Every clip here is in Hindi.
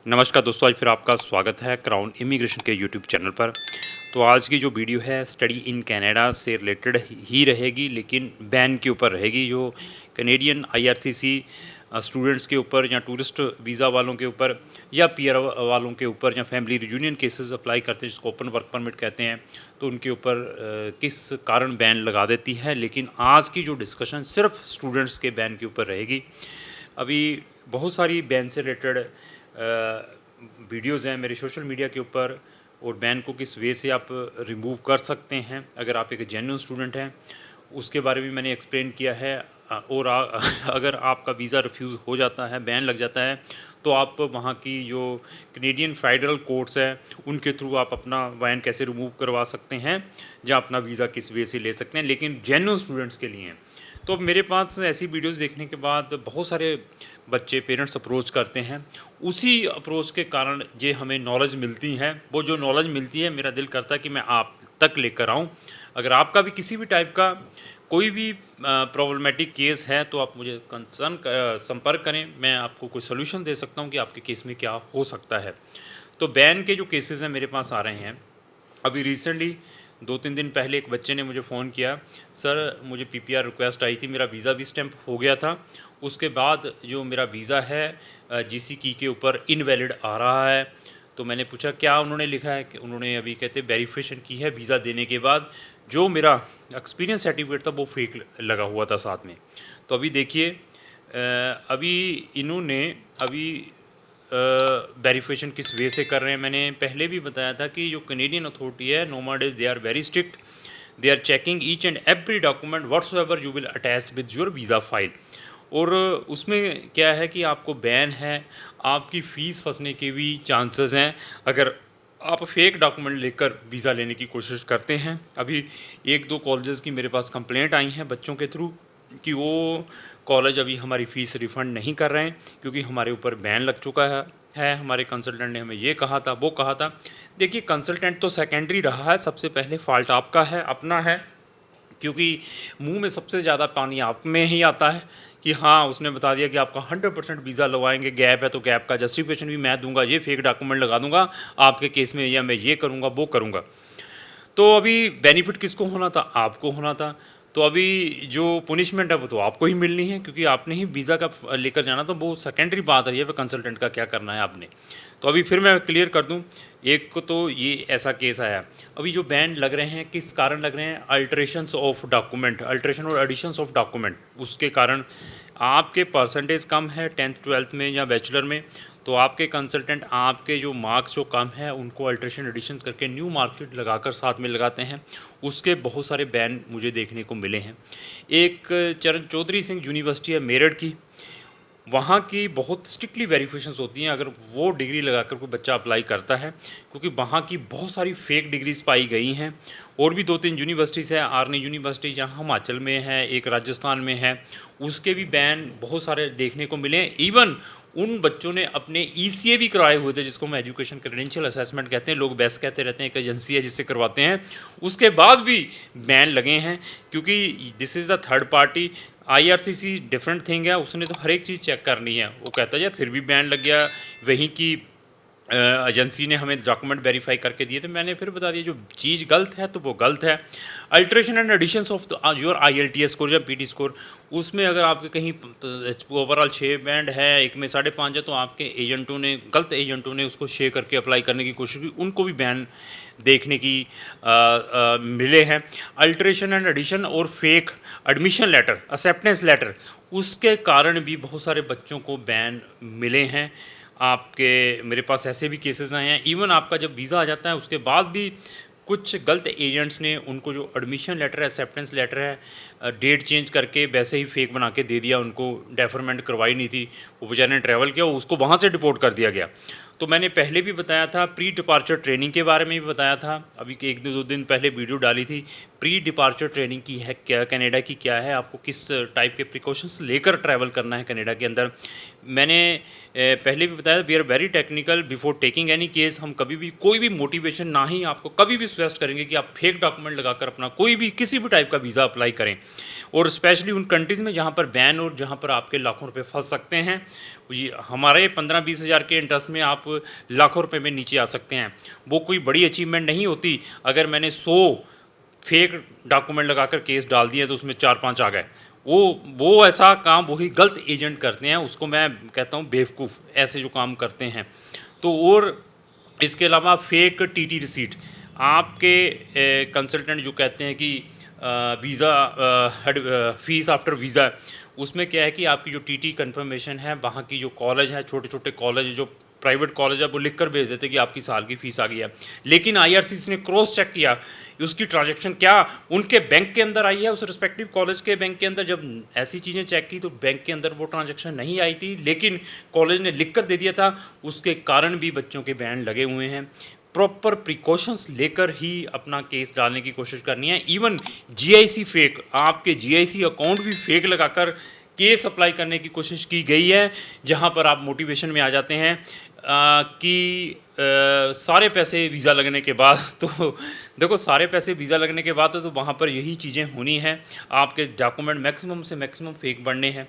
नमस्कार दोस्तों, आज फिर आपका स्वागत है क्राउन इमिग्रेशन के यूट्यूब चैनल पर। तो आज की जो वीडियो है स्टडी इन कनाडा से रिलेटेड ही रहेगी, लेकिन बैन के ऊपर रहेगी, जो कनेडियन आईआरसीसी स्टूडेंट्स के ऊपर या टूरिस्ट वीज़ा वालों के ऊपर या पीआर वालों के ऊपर या फैमिली रियूनियन केसेस अप्लाई करते हैं जिसको ओपन वर्क परमिट कहते हैं, तो उनके ऊपर किस कारण बैन लगा देती है। लेकिन आज की जो डिस्कशन सिर्फ स्टूडेंट्स के बैन के ऊपर रहेगी। अभी बहुत सारी बैन से रिलेटेड वीडियोज़ हैं मेरे सोशल मीडिया के ऊपर, और बैन को किस वे से आप रिमूव कर सकते हैं अगर आप एक जेन्युइन स्टूडेंट हैं, उसके बारे में मैंने एक्सप्लेन किया है। और अगर आपका वीज़ा रिफ्यूज़ हो जाता है, बैन लग जाता है, तो आप वहाँ की जो कैनेडियन फेडरल कोर्ट्स हैं उनके थ्रू आप अपना बैन कैसे रिमूव करवा सकते हैं या अपना वीज़ा किस वे से ले सकते हैं, लेकिन जेन्युइन स्टूडेंट्स के लिए हैं। तो अब मेरे पास ऐसी वीडियोस देखने के बाद बहुत सारे बच्चे पेरेंट्स अप्रोच करते हैं। उसी अप्रोच के कारण जे हमें नॉलेज मिलती है, वो जो नॉलेज मिलती है मेरा दिल करता है कि मैं आप तक लेकर आऊँ। अगर आपका भी किसी भी टाइप का कोई भी प्रॉब्लमेटिक केस है तो आप मुझे संपर्क करें, मैं आपको कोई सोल्यूशन दे सकता हूँ कि आपके केस में क्या हो सकता है। तो बैन के जो केसेस हैं मेरे पास आ रहे हैं। अभी रिसेंटली 2-3 दिन पहले एक बच्चे ने मुझे फ़ोन किया, सर मुझे पीपीआर रिक्वेस्ट आई थी, मेरा वीज़ा भी स्टैम्प हो गया था, उसके बाद जो मेरा वीज़ा है जीसी की के ऊपर इनवैलिड आ रहा है। तो मैंने पूछा क्या उन्होंने लिखा है, कि उन्होंने अभी कहते वेरिफिकेशन की है वीज़ा देने के बाद, जो मेरा एक्सपीरियंस सर्टिफिकेट था वो फेक लगा हुआ था साथ में। तो अभी देखिए, अभी इन्होंने अभी वेरिफिकेशन किस वे से कर रहे हैं। मैंने पहले भी बताया था कि जो कनेडियन अथॉरिटी है नोमाडेज, they are very strict, they are checking each and every document whatsoever you will attach with your visa file. और उसमें क्या है कि आपको बैन है, आपकी फ़ीस फंसने के भी चांसेस हैं अगर आप फेक डॉक्यूमेंट लेकर वीज़ा लेने की कोशिश करते हैं। अभी 1-2 कॉलेजेस की मेरे पास कंप्लेंट आई हैं बच्चों के थ्रू कि वो कॉलेज अभी हमारी फ़ीस रिफ़ंड नहीं कर रहे हैं क्योंकि हमारे ऊपर बैन लग चुका है। हमारे कंसल्टेंट ने हमें ये कहा था, वो कहा था। देखिए, कंसल्टेंट तो सेकेंडरी रहा है, सबसे पहले फ़ॉल्ट आपका है, अपना है, क्योंकि मुंह में सबसे ज़्यादा पानी आप में ही आता है कि हाँ, उसने बता दिया कि आपका 100% वीज़ा लगवाएंगे, गैप है तो गैप का जस्टिफिकेशन भी मैं दूंगा, ये फेक डॉक्यूमेंट लगा दूंगा आपके केस में, या मैं ये करूँगा वो करूँगा। तो अभी बेनिफिट किसको होना था? आपको होना था। तो अभी जो पनिशमेंट है वो तो आपको ही मिलनी है, क्योंकि आपने ही वीज़ा का लेकर जाना, तो वो सेकेंडरी बात रही है, कंसल्टेंट का क्या करना है आपने। तो अभी फिर मैं क्लियर कर दूं, एक को तो ये ऐसा केस आया। अभी जो बैन लग रहे हैं किस कारण लग रहे हैं? अल्ट्रेशंस ऑफ डॉक्यूमेंट, अल्ट्रेशन और एडिशंस ऑफ डॉक्यूमेंट, उसके कारण आपके परसेंटेज कम है 10th 12th में या बैचलर में, तो आपके कंसल्टेंट आपके जो मार्क्स जो कम है उनको अल्ट्रेशन एडिशंस करके न्यू मार्कशीट लगाकर साथ में लगाते हैं। उसके बहुत सारे बैन मुझे देखने को मिले हैं। एक चरण चौधरी सिंह यूनिवर्सिटी है मेरठ की, वहाँ की बहुत स्ट्रिक्टली वेरिफिकेशंस होती हैं अगर वो डिग्री लगाकर कोई बच्चा अप्लाई करता है, क्योंकि वहाँ की बहुत सारी फेक डिग्रीज पाई गई हैं। और भी 2-3 यूनिवर्सिटीज़ है, आर्नी यूनिवर्सिटी जहाँ हिमाचल में है, एक राजस्थान में है, उसके भी बैन बहुत सारे देखने को मिले हैं। इवन उन बच्चों ने अपने ईसीए भी कराए हुए थे, जिसको हम एजुकेशन क्रेडेंशियल असेसमेंट कहते हैं, लोग बेस्ट कहते रहते हैं, एक एजेंसी है जिससे करवाते हैं, उसके बाद भी बैन लगे हैं, क्योंकि this is the third party. IRCC different thing है, उसने तो हर एक चीज़ चेक करनी है। वो कहता है यार फिर भी बैन लग गया, वहीं की एजेंसी ने हमें डॉक्यूमेंट वेरीफाई करके दिए, तो मैंने फिर बता दिया जो चीज़ गलत है तो वो गलत है। Alteration and additions of your IELTS score या पीटी स्कोर, उसमें अगर आपके कहीं ओवरऑल 6 बैंड है, एक में 5.5 है, तो आपके एजेंटों ने, गलत एजेंटों ने उसको शेयर करके अप्लाई करने की कोशिश की, उनको भी बैन देखने की मिले हैं। अल्ट्रेशन एंड एडिशन और fake admission letter, acceptance letter, उसके कारण भी बहुत सारे बच्चों को बैन मिले हैं। आपके मेरे पास ऐसे भी केसेस आए हैं। इवन आपका जब वीज़ा आ जाता है उसके बाद भी कुछ गलत एजेंट्स ने उनको जो एडमिशन लेटर है, एक्सेप्टेंस लेटर है, डेट चेंज करके वैसे ही फेक बना के दे दिया, उनको डेफरमेंट करवाई नहीं थी, वो बेचारे ने ट्रैवल किया, उसको वहाँ से डिपोर्ट कर दिया गया। तो मैंने पहले भी बताया था, प्री डिपार्चर ट्रेनिंग के बारे में भी बताया था, अभी 1-2 दिन पहले वीडियो डाली थी। प्री डिपार्चर ट्रेनिंग की है क्या, कनाडा की क्या है, आपको किस टाइप के प्रिकॉशंस लेकर ट्रैवल करना है कनाडा के अंदर। मैंने पहले भी बताया, we are very technical before taking any case. हम कभी भी कोई भी मोटिवेशन ना ही आपको कभी भी सजेस्ट करेंगे कि आप फेक डॉक्यूमेंट लगाकर अपना कोई भी किसी भी टाइप का वीज़ा अप्लाई करें। और स्पेशली उन कंट्रीज़ में जहाँ पर बैन और जहाँ पर आपके लाखों रुपए फंस सकते हैं। ये हमारे 15-20 हज़ार के इंटरेस्ट में आप लाखों रुपए में नीचे आ सकते हैं। वो कोई बड़ी अचीवमेंट नहीं होती। अगर मैंने 100 फेक डॉक्यूमेंट लगाकर केस डाल दिए तो उसमें 4-5 आ गए। वो ऐसा काम वही गलत एजेंट करते हैं, उसको मैं कहता हूँ बेवकूफ़, ऐसे जो काम करते हैं। तो और इसके अलावा फेक टीटी रिसीट, आपके कंसल्टेंट जो कहते हैं कि वीज़ा फ़ीस आफ्टर वीज़ा, उसमें क्या है कि आपकी जो टीटी कंफर्मेशन है, वहाँ की जो कॉलेज है, छोटे-छोटे कॉलेज जो प्राइवेट कॉलेज है, वो लिख कर भेज देते हैं कि आपकी साल की फ़ीस आ गई है। लेकिन आईआरसीसी ने क्रॉस चेक किया, उसकी ट्रांजैक्शन क्या उनके बैंक के अंदर आई है, उस रिस्पेक्टिव कॉलेज के बैंक के अंदर। जब ऐसी चीज़ें चेक की तो बैंक के अंदर वो ट्रांजैक्शन नहीं आई थी, लेकिन कॉलेज ने लिख कर दे दिया था। उसके कारण भी बच्चों के बैन लगे हुए हैं। प्रॉपर प्रिकॉशंस लेकर ही अपना केस डालने की कोशिश करनी है। इवन जीआईसी फेक, आपके जीआईसी अकाउंट भी फेक लगाकर केस अप्लाई करने की कोशिश की गई है, जहां पर आप मोटिवेशन में आ जाते हैं कि सारे पैसे वीज़ा लगने के बाद तो देखो, सारे पैसे वीज़ा लगने के बाद तो वहाँ पर यही चीज़ें होनी हैं, आपके डॉक्यूमेंट मैक्सिमम से मैक्सिमम फेक बनने हैं।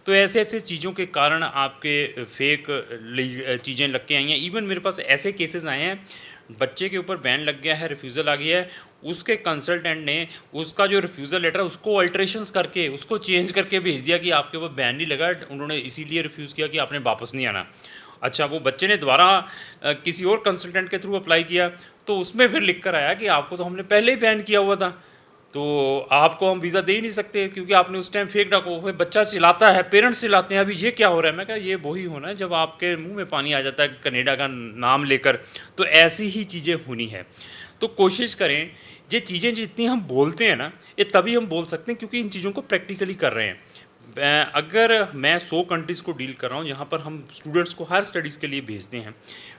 तो ऐसे ऐसे चीज़ों के कारण आपके फेक चीज़ें लग के आई हैं। इवन मेरे पास ऐसे केसेस आए हैं, बच्चे के ऊपर बैन लग गया है, रिफ्यूज़ल आ गया है, उसके कंसल्टेंट ने उसका जो रिफ्यूज़ल लेटर है उसको अल्ट्रेशंस करके उसको चेंज करके भेज दिया कि आपके ऊपर बैन नहीं लगा, उन्होंने इसीलिए रिफ्यूज़ किया कि आपने वापस नहीं आना। अच्छा, वो बच्चे ने दोबारा किसी और कंसल्टेंट के थ्रू अप्लाई किया तो उसमें फिर लिख कर आया कि आपको तो हमने पहले ही बैन किया हुआ था, तो आपको हम वीज़ा दे ही नहीं सकते क्योंकि आपने उस टाइम फेक डॉक्यूमेंट। बच्चा चिल्लाता है, पेरेंट्स चिल्लाते हैं, अभी ये क्या हो रहा है? मैं कहा ये वही होना है जब आपके मुंह में पानी आ जाता है कनाडा का नाम लेकर। तो ऐसी ही चीज़ें होनी है। तो कोशिश करें, ये चीज़ें जितनी हम बोलते हैं ना, ये तभी हम बोल सकते हैं क्योंकि इन चीज़ों को प्रैक्टिकली कर रहे हैं। अगर मैं 100 कंट्रीज़ को डील कर रहा हूँ जहाँ पर हम स्टूडेंट्स को हायर स्टडीज़ के लिए भेजते हैं,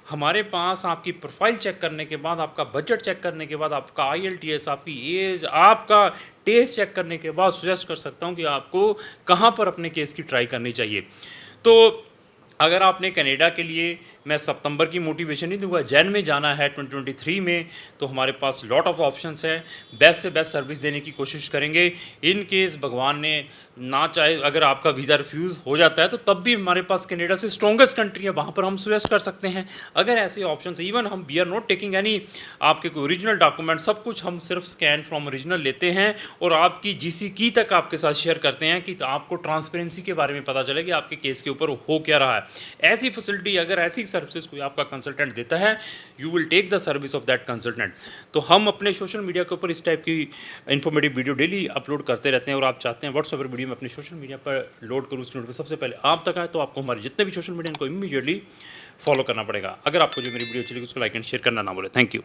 हमारे पास आपकी प्रोफाइल चेक करने के बाद, आपका बजट चेक करने के बाद, आपका आईएलटीएस, आपकी एज, आपका टेस्ट चेक करने के बाद सजेस्ट कर सकता हूँ कि आपको कहाँ पर अपने केस की ट्राई करनी चाहिए। तो अगर आपने कनाडा के लिए, मैं सितंबर की मोटिवेशन नहीं दूंगा, जैन में जाना है 2023 में, तो हमारे पास लॉट ऑफ ऑप्शंस है। बेस्ट से बेस्ट सर्विस देने की कोशिश करेंगे। इन केस भगवान ने ना चाहे अगर आपका वीज़ा रिफ्यूज़ हो जाता है तो तब भी हमारे पास कनाडा से स्ट्रॉन्गेस्ट कंट्री है, वहाँ पर हम सजेस्ट कर सकते हैं। अगर ऐसे ऑप्शन, इवन हम we are not taking any आपके कोई ओरिजिनल डॉक्यूमेंट, सब कुछ हम सिर्फ स्कैन फ्रॉम ओरिजिनल लेते हैं और आपकी जीसी की तक आपके साथ शेयर करते हैं कि आपको ट्रांसपेरेंसी के बारे में पता चले कि आपके केस के ऊपर हो क्या रहा है। ऐसी फैसिलिटी, अगर ऐसी सर्विसेज कोई आपका कंसल्टेंट देता है, you will take the service of that consultant. तो हम अपने सोशल मीडिया के ऊपर इस टाइप की इन्फॉर्मेटिव वीडियो डेली अपलोड करते रहते हैं और आप चाहते हैं व्हाट्सएप वीडियो में अपने सोशल मीडिया पर लोड करूँ, उस नोट पर सबसे पहले आप तक आए, तो आपको हमारे जितने भी सोशल मीडिया इनको इमीडिएटली फॉलो करना पड़ेगा। अगर आपको जो मेरी वीडियो अच्छी लगी उसको लाइक एंड शेयर करना ना भूलें। Thank you.